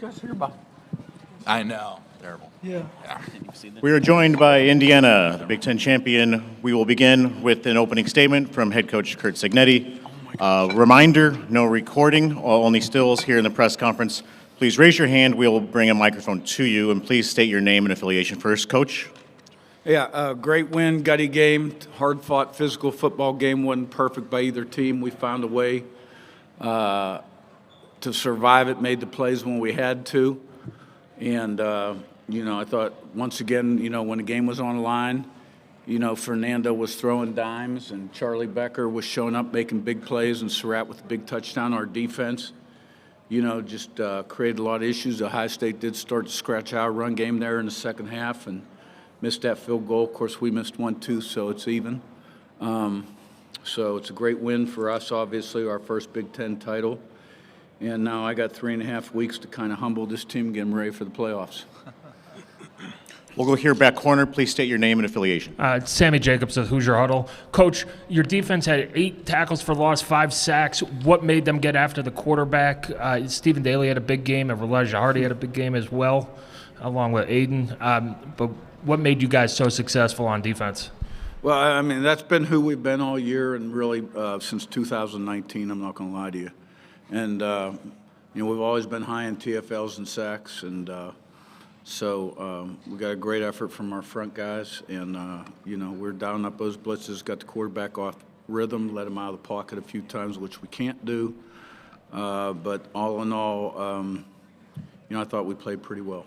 guys hear about? I know. Terrible. Yeah. We are joined by Indiana, the Big Ten champion. We will begin with an opening statement from head coach Curt Cignetti. Reminder, no recording, only stills here in the press conference. Please raise your hand. We will bring a microphone to you, and please state your name and affiliation first. Coach? Yeah, great win, gutty game, hard-fought physical football game. Wasn't perfect by either team. We found a way to survive it, made the plays when we had to. And, I thought once again, when the game was on the line, Fernando was throwing dimes and Charlie Becker was showing up making big plays and Sarratt with a big touchdown. Our defense, just created a lot of issues. Ohio State did start to scratch our run game there in the second half and missed that field goal. Of course, we missed one too, so it's even. So it's a great win for us, obviously, our first Big Ten title. And now I got 3.5 weeks to kind of humble this team and get them ready for the playoffs. We'll go here back corner. Please state your name and affiliation. Sammy Jacobs of Hoosier Huddle. Coach, your defense had 8 tackles for loss, 5 sacks. What made them get after the quarterback? Stephen Daly had a big game, and Elijah Hardy had a big game as well, along with Aiden. But what made you guys so successful on defense? Well, I mean, that's been who we've been all year and really since 2019, I'm not going to lie to you. And, we've always been high in TFLs and sacks, and so we got a great effort from our front guys, and, we're down up those blitzes, got the quarterback off rhythm, let him out of the pocket a few times, which we can't do. But all in all, I thought we played pretty well.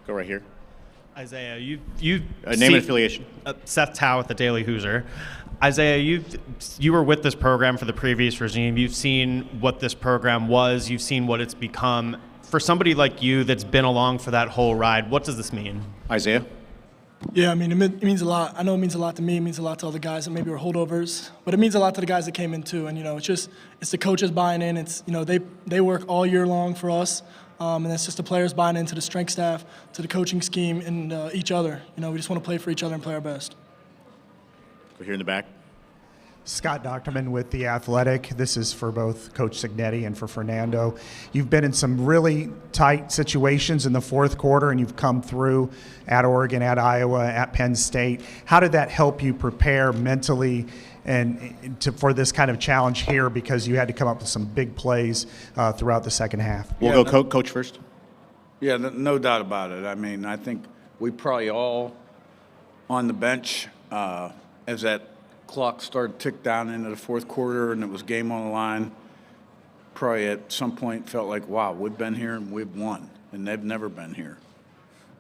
Go right here. Isaiah, you name and affiliation. Seth Tao with the Daily Hoosier. Isaiah, you were with this program for the previous regime. You've seen what this program was. You've seen what it's become. For somebody like you that's been along for that whole ride, what does this mean? Isaiah? Yeah, I mean, it means a lot. I know it means a lot to me. It means a lot to all the guys that maybe were holdovers. But it means a lot to the guys that came in, too. And, it's the coaches buying in. It's, they work all year long for us. And it's just the players buying into the strength staff, to the coaching scheme, and each other. We just want to play for each other and play our best. Go here in the back. Scott Docterman with The Athletic. This is for both Coach Cignetti and for Fernando. You've been in some really tight situations in the fourth quarter, and you've come through at Oregon, at Iowa, at Penn State. How did that help you prepare mentally for this kind of challenge here, because you had to come up with some big plays throughout the second half? We'll go Coach first. Yeah, no doubt about it. I mean, I think we probably all on the bench as that clock started to tick down into the fourth quarter and it was game on the line, probably at some point felt like, wow, we've been here and we've won, and they've never been here.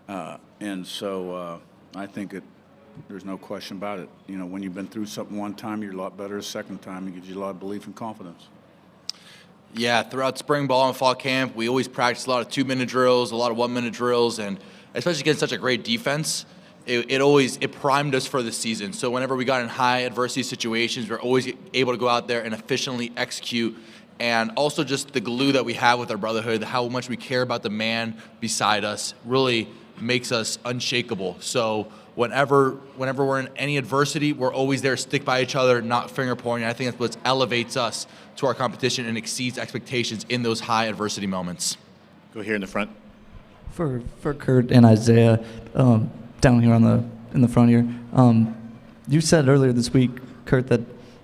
And so I think there's no question about it. When you've been through something one time, you're a lot better a second time. It gives you a lot of belief and confidence. Yeah, throughout spring ball and fall camp, we always practice a lot of 2-minute drills, a lot of 1-minute drills, and especially against such a great defense, it primed us for the season. So whenever we got in high adversity situations, we're always able to go out there and efficiently execute. And also just the glue that we have with our brotherhood, how much we care about the man beside us, really makes us unshakable. So whenever we're in any adversity, we're always there to stick by each other, not finger pointing. I think that's what elevates us to our competition and exceeds expectations in those high adversity moments. Go here in the front. For Curt and Isaiah, down here in the front here, you said earlier this week, Curt, that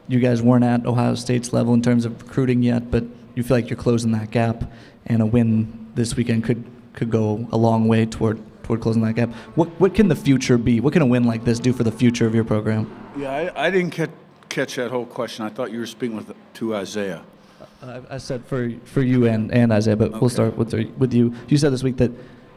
you guys weren't at Ohio State's level in terms of recruiting yet, but you feel like you're closing that gap, and a win this weekend could go a long way toward closing that gap. What can the future be? What can a win like this do for the future of your program? Yeah, I didn't catch that whole question. I thought you were speaking to Isaiah. I said for you and Isaiah, but We'll start with you. You said this week that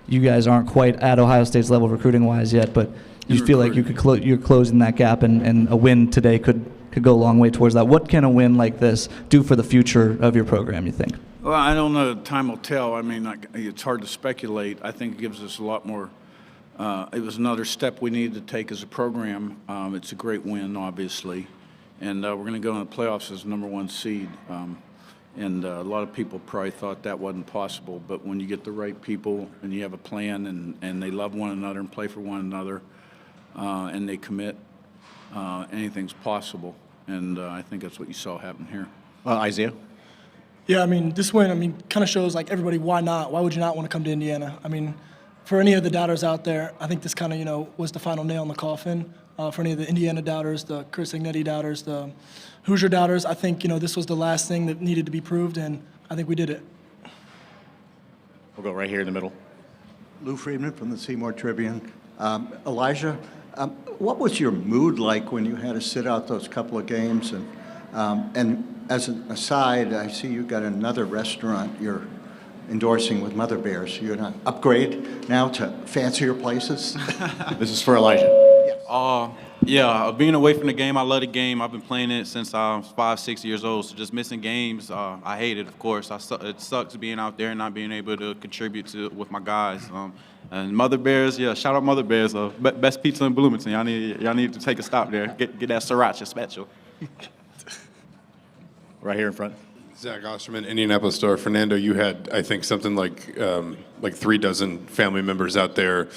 you guys aren't quite at Ohio State's level recruiting-wise yet, but you feel like you're closing that gap, and a win today could go a long way towards that. What can a win like this do for the future of your program, you think? Well, I don't know. Time will tell. I mean, it's hard to speculate. I think it gives us a lot more. It was another step we needed to take as a program. It's a great win, obviously, and we're going to go in the playoffs as number 1 seed. And a lot of people probably thought that wasn't possible, but when you get the right people and you have a plan and they love one another and play for one another and they commit, anything's possible. And I think that's what you saw happen here. Isaiah? Yeah, I mean, this win, kind of shows like everybody why not? Why would you not want to come to Indiana? I mean, for any of the doubters out there, I think this kind of, was the final nail in the coffin. For any of the Indiana doubters, the Curt Cignetti doubters, the Hoosier doubters, I think, this was the last thing that needed to be proved, and I think we did it. We'll go right here in the middle. Lou Friedman from the Seymour Tribune. Elijah, what was your mood like when you had to sit out those couple of games? And as an aside, I see you got another restaurant you're endorsing with Mother Bears. You're going to upgrade now to fancier places? This is for Elijah. Yeah, being away from the game, I love the game. I've been playing it since I was 5, 6 years old. So just missing games, I hate it, of course. It sucks being out there and not being able to contribute with my guys. And Mother Bears, yeah, shout out Mother Bears. Best pizza in Bloomington. Y'all need to take a stop there. Get that Sarratt special. Right here in front. Zach Osterman, Indianapolis Star. Fernando, you had, I think, something like 36 family members out there,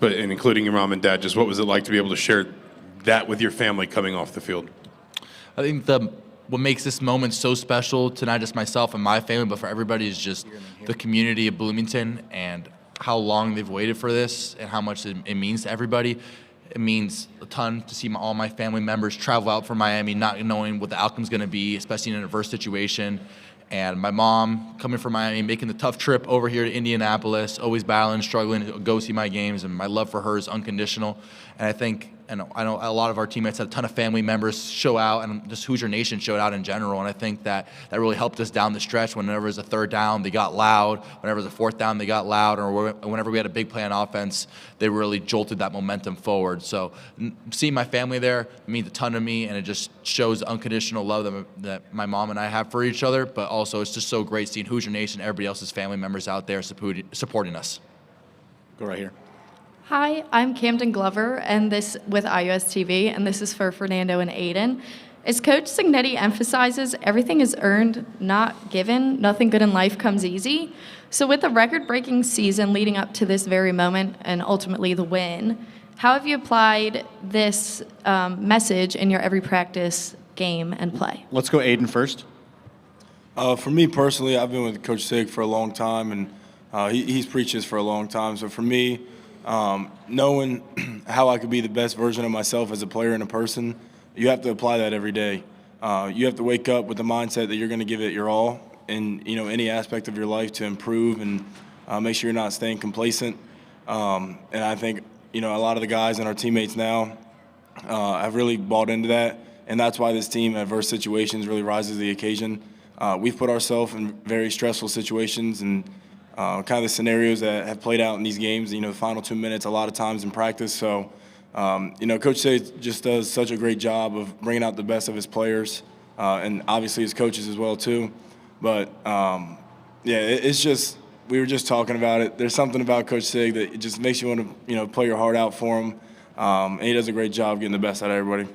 and including your mom and dad. Just what was it like to be able to share that with your family coming off the field? I think what makes this moment so special to not just myself and my family, but for everybody is just the community of Bloomington and how long they've waited for this and how much it means to everybody. It means a ton to see all my family members travel out from Miami, not knowing what the outcome's going to be, especially in an adverse situation. And my mom coming from Miami, making the tough trip over here to Indianapolis, always battling, struggling to go see my games, and my love for her is unconditional. And I know a lot of our teammates had a ton of family members show out, and just Hoosier Nation showed out in general. And I think that really helped us down the stretch. Whenever it was a third down, they got loud. Whenever it was a fourth down, they got loud. Or whenever we had a big play on offense, they really jolted that momentum forward. So seeing my family there means a ton to me, and it just shows the unconditional love that my mom and I have for each other. But also, it's just so great seeing Hoosier Nation, everybody else's family members out there supporting us. Go right here. Hi, I'm Camden Glover, and this with iOS TV, and this is for Fernando and Aiden. As Coach Cignetti emphasizes, everything is earned, not given. Nothing good in life comes easy. So with the record-breaking season leading up to this very moment and ultimately the win, how have you applied this message in your every practice, game, and play? Let's go Aiden first. For me personally, I've been with Coach Sig for a long time, and he's preached this for a long time. So for me, knowing how I could be the best version of myself as a player and a person, you have to apply that every day. You have to wake up with the mindset that you're going to give it your all in any aspect of your life to improve and make sure you're not staying complacent. And I think a lot of the guys and our teammates now have really bought into that, and that's why this team, in adverse situations, really rises to the occasion. We've put ourselves in very stressful situations and kind of the scenarios that have played out in these games, the final 2 minutes a lot of times in practice. So, Coach Sig just does such a great job of bringing out the best of his players and obviously his coaches as well too. But, it's just we were just talking about it. There's something about Coach Sig that it just makes you want to play your heart out for him. And he does a great job getting the best out of everybody.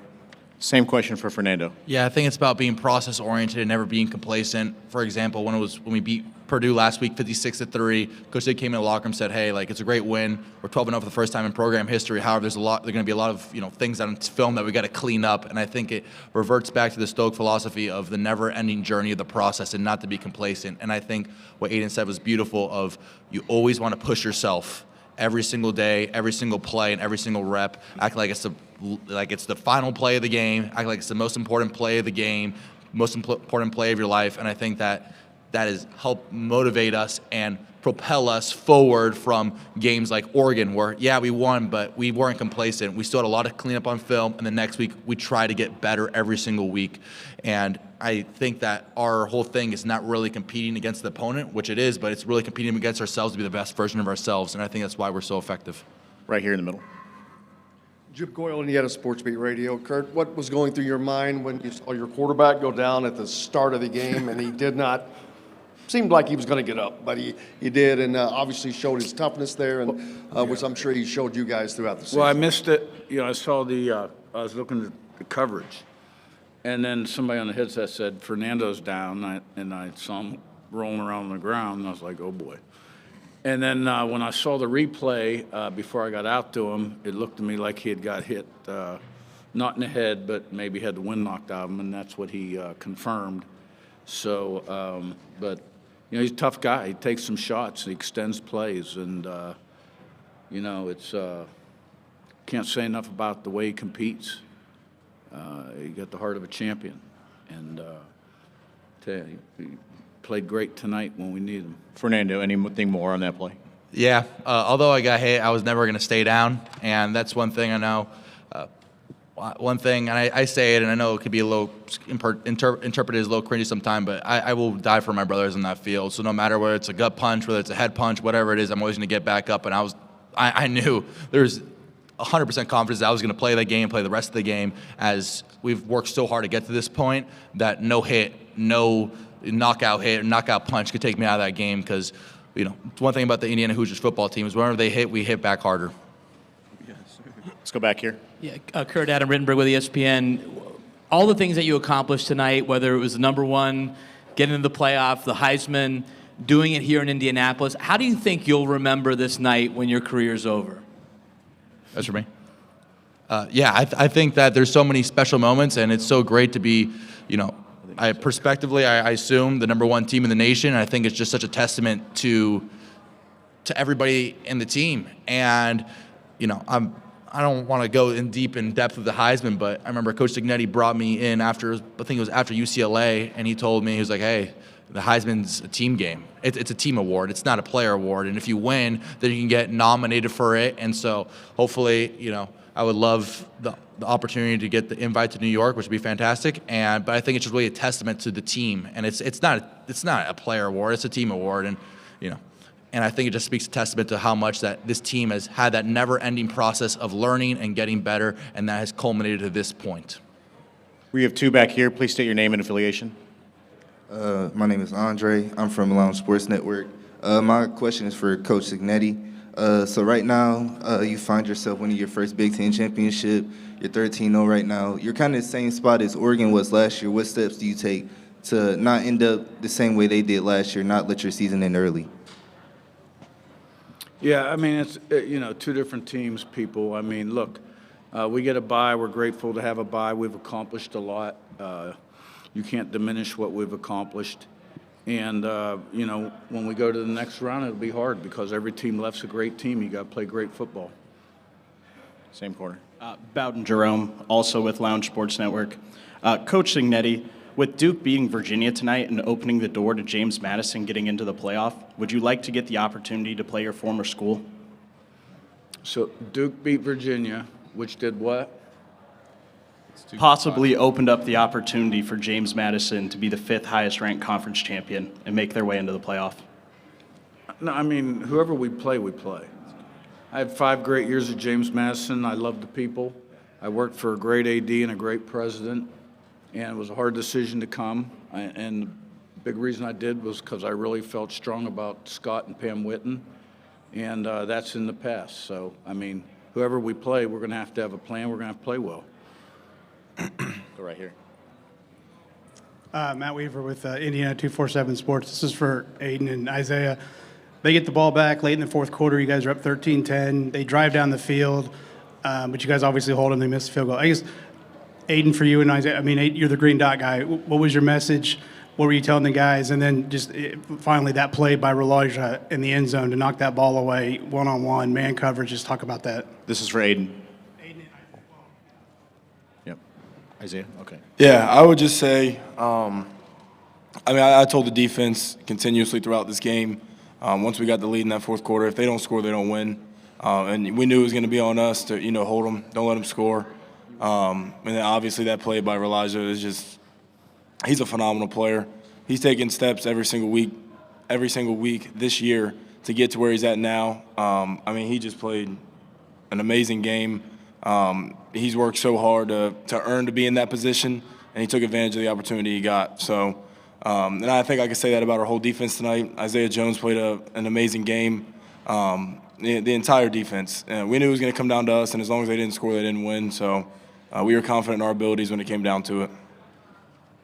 Same question for Fernando. Yeah, I think it's about being process-oriented and never being complacent. For example, when we beat Purdue last week, 56-3, Coach Sig came in the locker room and said, "Hey, it's a great win. We're 12-0 for the first time in program history. However, there's going to be a lot of things on film that we got to clean up." And I think it reverts back to the Stoic philosophy of the never-ending journey of the process and not to be complacent. And I think what Aiden said was beautiful. Of you always want to push yourself every single day, every single play, and every single rep. Act like it's the final play of the game. Act like it's the most important play of the game, most important play of your life. And I think that has helped motivate us and propel us forward from games like Oregon, where, yeah, we won, but we weren't complacent. We still had a lot of cleanup on film, and the next week we try to get better every single week. And I think that our whole thing is not really competing against the opponent, which it is, but it's really competing against ourselves to be the best version of ourselves, and I think that's why we're so effective. Right here in the middle. Jim Coyle, Indiana Sports Beat Radio. Curt, what was going through your mind when you saw your quarterback go down at the start of the game and he did not – seemed like he was going to get up, but he did, and obviously showed his toughness there, and which I'm sure he showed you guys throughout the season. Well, I missed it. I saw I was looking at the coverage, and then somebody on the headset said, "Fernando's down," and I saw him rolling around on the ground, and I was like, oh, boy. And then when I saw the replay before I got out to him, it looked to me like he had got hit, not in the head, but maybe had the wind knocked out of him, and that's what he confirmed. So, but, he's a tough guy. He takes some shots, he extends plays, and, it's, can't say enough about the way he competes. He got the heart of a champion, and tell you, he played great tonight when we needed him. Fernando, anything more on that play? Yeah, although I got hit, I was never going to stay down, and that's one thing I know. One thing, and I say it, and I know it could be a little interpreted as a little cringy sometime, but I will die for my brothers in that field. So no matter whether it's a gut punch, whether it's a head punch, whatever it is, I'm always going to get back up. And I knew there's 100% confidence that I was going to play that game, play the rest of the game, as we've worked so hard to get to this point that no hit, no knockout hit or knockout punch could take me out of that game, because one thing about the Indiana Hoosiers football team is whenever they hit, we hit back harder. Let's go back here. Yeah, Curt, Adam Rittenberg with ESPN. All the things that you accomplished tonight, whether it was the number one, getting into the playoff, the Heisman, doing it here in Indianapolis, how do you think you'll remember this night when your career's over? That's for me. I think that there's so many special moments, and it's so great to be, prospectively, I assume the number one team in the nation. And I think it's just such a testament to everybody in the team. And, I don't want to go in depth of the Heisman, but I remember Coach Cignetti brought me in after UCLA, and he told me, he was like, hey, the Heisman's a team game. It's a team award. It's not a player award. And if you win, then you can get nominated for it. And so hopefully, I would love the opportunity to get the invite to New York, which would be fantastic. But I think it's just really a testament to the team. And it's not a player award. It's a team award. And, and I think it just speaks a testament to how much that this team has had that never-ending process of learning and getting better, and that has culminated to this point. We have two back here. Please state your name and affiliation. My name is Andre. I'm from Lounge Sports Network. My question is for Coach Cignetti. So right now, you find yourself winning your first Big Ten championship. You're 13-0 right now. You're kind of the same spot as Oregon was last year. What steps do you take to not end up the same way they did last year, not let your season end early? Yeah, it's, two different teams, people. Look, we get a bye. We're grateful to have a bye. We've accomplished a lot. You can't diminish what we've accomplished. And, when we go to the next round, it'll be hard because every team left's a great team. You got to play great football. Same corner. Bowden Jerome, also with Lounge Sports Network. Coach Cignetti, with Duke beating Virginia tonight and opening the door to James Madison getting into the playoff, would you like to get the opportunity to play your former school? So Duke beat Virginia, which did what? Possibly opened up the opportunity for James Madison to be the 5th highest ranked conference champion and make their way into the playoff. No, whoever we play, we play. I had 5 great years at James Madison. I loved the people. I worked for a great AD and a great president, and it was a hard decision to come. And the big reason I did was because I really felt strong about Scott and Pam Whitten, and that's in the past. So, whoever we play, we're going to have a plan. We're going to have to play well. Go right here. Matt Weaver with Indiana 247 Sports. This is for Aiden and Isaiah. They get the ball back late in the fourth quarter. You guys are up 13-10. They drive down the field, but you guys obviously hold them. They miss the field goal. I guess, Aiden, for you and Isaiah, you're the green dot guy. What was your message? What were you telling the guys? And then just finally that play by Relaja in the end zone to knock that ball away, one-on-one, man coverage. Just talk about that. This is for Aiden. Isaiah? Okay. Yeah, I would just say, I told the defense continuously throughout this game, once we got the lead in that fourth quarter, if they don't score, they don't win. And we knew it was going to be on us to, hold them, don't let them score. And then obviously that play by Relaja is just, he's a phenomenal player. He's taking steps every single week this year to get to where he's at now. He just played an amazing game. He's worked so hard to earn to be in that position, and he took advantage of the opportunity he got. So, and I think I can say that about our whole defense tonight. Isaiah Jones played an amazing game. The entire defense. We knew it was going to come down to us, and as long as they didn't score, they didn't win. So we were confident in our abilities when it came down to it.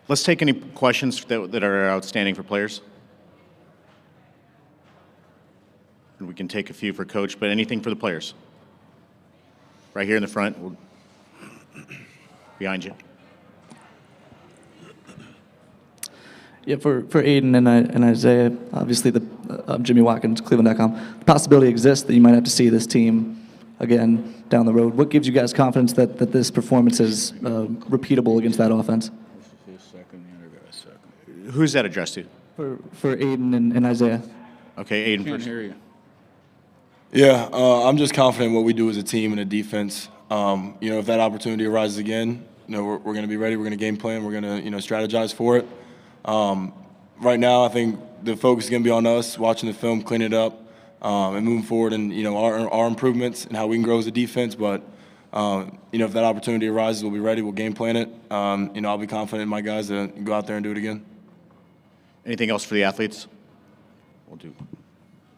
Let's take any questions that are outstanding for players. And we can take a few for Coach, but anything for the players. Right here in the front, behind you. Yeah, for Aiden and Isaiah, obviously Jimmy Watkins, Cleveland.com, the possibility exists that you might have to see this team again down the road. What gives you guys confidence that this performance is repeatable against that offense? Who's that addressed to? For Aiden and Isaiah. Okay, Aiden Can't first. hear you. Yeah, I'm just confident in what we do as a team and a defense. If that opportunity arises again, we're going to be ready. We're going to game plan. We're going to, strategize for it. Right now, I think the focus is going to be on us, watching the film, cleaning it up, and moving forward and, our improvements and how we can grow as a defense. But, if that opportunity arises, we'll be ready. We'll game plan it. I'll be confident in my guys to go out there and do it again. Anything else for the athletes? We'll do.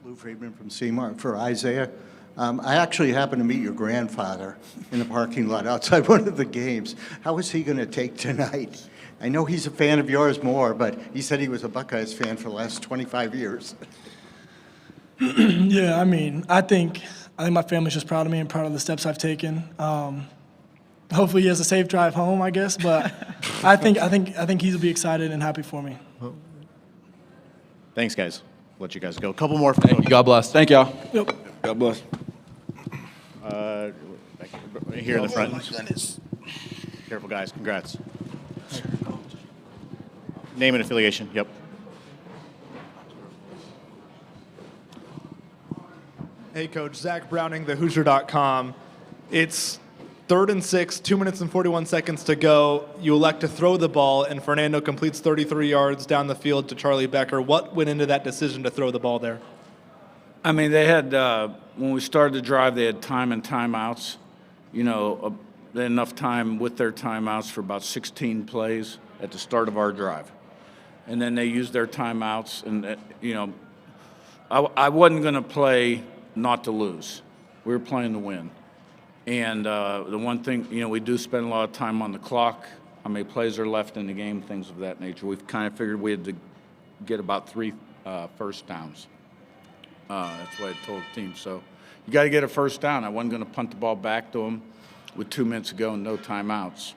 Lou Friedman from Seymour. For Isaiah, I actually happened to meet your grandfather in the parking lot outside one of the games. How is he going to take tonight? I know he's a fan of yours more, but he said he was a Buckeyes fan for the last 25 years. Yeah, I think my family's just proud of me and proud of the steps I've taken. Hopefully he has a safe drive home, I guess, but I think he'll be excited and happy for me. Thanks, guys. Let you guys go. A couple more. Thank you. God bless. Thank y'all. Yep. God bless. Here in the front. Oh, my goodness. Careful, guys. Congrats. Name and affiliation. Yep. Hey, Coach. Zach Browning, thehoosier.com. It's 3rd and 6, 2 minutes and 41 seconds to go. You elect to throw the ball, and Fernando completes 33 yards down the field to Charlie Becker. What went into that decision to throw the ball there? They had, when we started the drive, they had time and timeouts. They had enough time with their timeouts for about 16 plays at the start of our drive. And then they used their timeouts, and, I wasn't going to play not to lose. We were playing to win. And the one thing, we do spend a lot of time on the clock, how many plays are left in the game, things of that nature. We've kind of figured we had to get about 3 first downs. That's what I told the team. So you got to get a first down. I wasn't going to punt the ball back to them with 2 minutes to go and no timeouts.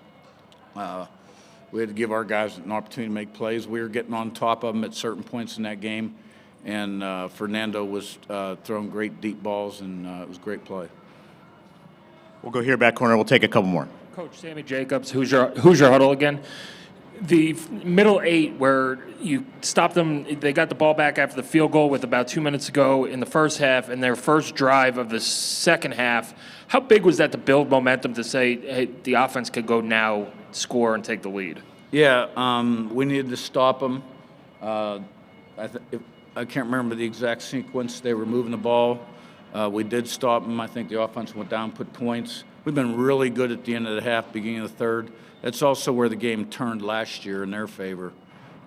We had to give our guys an opportunity to make plays. We were getting on top of them at certain points in that game, and Fernando was throwing great deep balls, and it was a great play. We'll go here back corner. We'll take a couple more. Coach Sammy Jacobs, Hoosier Huddle again. The middle 8 where you stopped them, they got the ball back after the field goal with about 2 minutes to go in the first half, and their first drive of the second half. How big was that to build momentum to say, hey, the offense could go now, score, and take the lead? Yeah, we needed to stop them. I can't remember the exact sequence. They were moving the ball. We did stop them. I think the offense went down, put points. We've been really good at the end of the half, beginning of the third. That's also where the game turned last year in their favor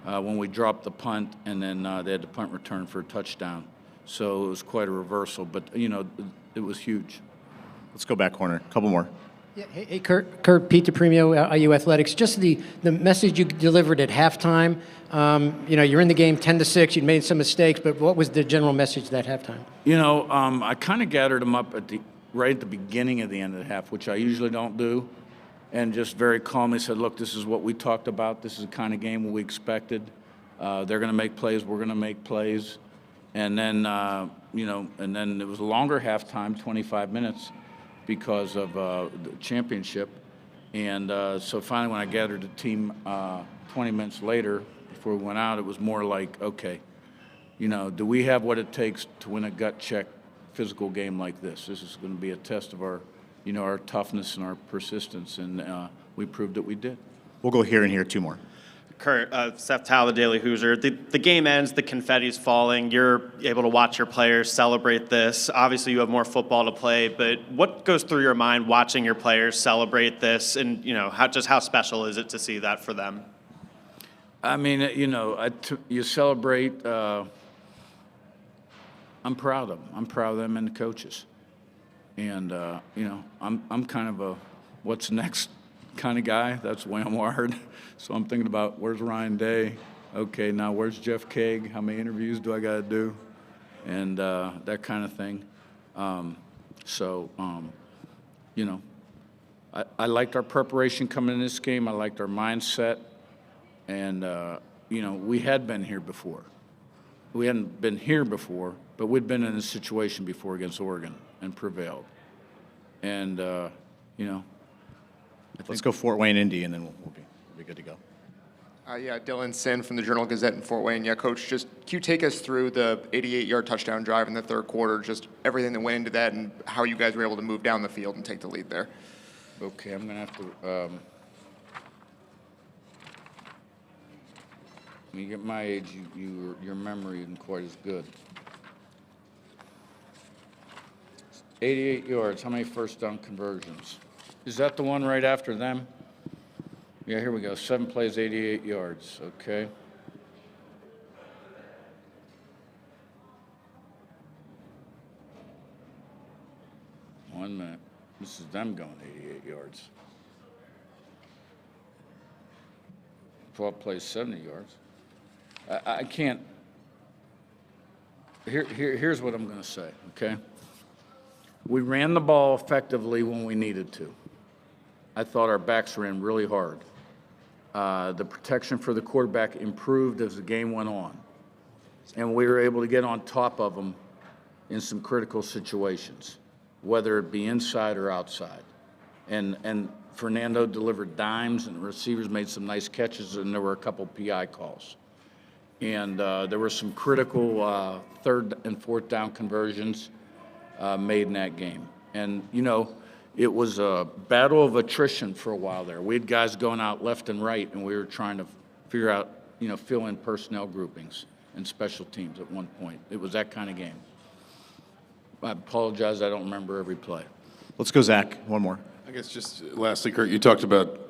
when we dropped the punt, and then they had the punt return for a touchdown. So it was quite a reversal, but, it was huge. Let's go back corner. A couple more. Yeah, hey, Kurt, Pete DePrimo, IU Athletics. Just the message you delivered at halftime. You're in the game 10-6. You made some mistakes, but what was the general message at that halftime? I kind of gathered them up right at the beginning of the end of the half, which I usually don't do, and just very calmly said, look, this is what we talked about. This is the kind of game we expected. They're going to make plays. We're going to make plays. And then, and then it was a longer halftime, 25 minutes, because of the championship. And so finally when I gathered the team 20 minutes later, before we went out, it was more like, okay, do we have what it takes to win a gut check physical game like this? This is going to be a test of our toughness and our persistence, and we proved that we did. We'll go here and here, 2 more. Kurt, Seth Towle, the Daily Hoosier. The game ends, the confetti's falling. You're able to watch your players celebrate this. Obviously, you have more football to play, but what goes through your mind watching your players celebrate this, and how special is it to see that for them? You celebrate. I'm proud of them. I'm proud of them and the coaches, and I'm kind of a what's next kind of guy. That's the way I'm wired. So I'm thinking about where's Ryan Day? Okay, now where's Jeff Kaag? How many interviews do I got to do? And that kind of thing. I liked our preparation coming in this game. I liked our mindset. And, we had been here before. We hadn't been here before, but we'd been in this situation before against Oregon and prevailed. And, Let's go Fort Wayne, Indy, and then we'll be good to go. Yeah, Dylan Sin from the Journal-Gazette in Fort Wayne. Yeah, Coach, just can you take us through the 88-yard touchdown drive in the third quarter, just everything that went into that and how you guys were able to move down the field and take the lead there? Okay, I'm going to have to, when you get my age, your memory isn't quite as good. 88 yards, how many first down conversions? Is that the one right after them? Yeah, here we go. 7 plays, 88 yards. Okay. One minute. This is them going 88 yards. 12 plays, 70 yards. I can't. Here's what I'm going to say, okay? We ran the ball effectively when we needed to. I thought our backs ran really hard. The protection for the quarterback improved as the game went on. And we were able to get on top of them in some critical situations, whether it be inside or outside. And Fernando delivered dimes, and the receivers made some nice catches, and there were a couple PI calls. And there were some critical third and fourth down conversions made in that game. And, it was a battle of attrition for a while there. We had guys going out left and right, and we were trying to figure out, fill in personnel groupings and special teams at one point. It was that kind of game. I apologize, I don't remember every play. Let's go, Zach. One more. I guess just lastly, Curt, you talked about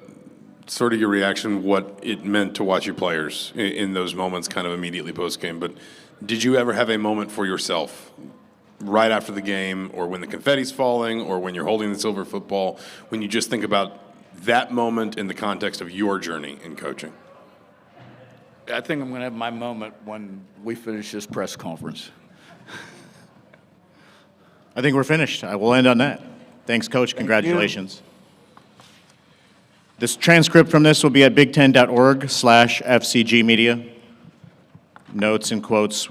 sort of your reaction, what it meant to watch your players in those moments kind of immediately post-game. But did you ever have a moment for yourself right after the game, or when the confetti's falling, or when you're holding the silver football, when you just think about that moment in the context of your journey in coaching? I think I'm going to have my moment when we finish this press conference. I think we're finished. I will end on that. Thanks, Coach. Congratulations. This transcript from this will be at big10.org/FCG Media. Notes and quotes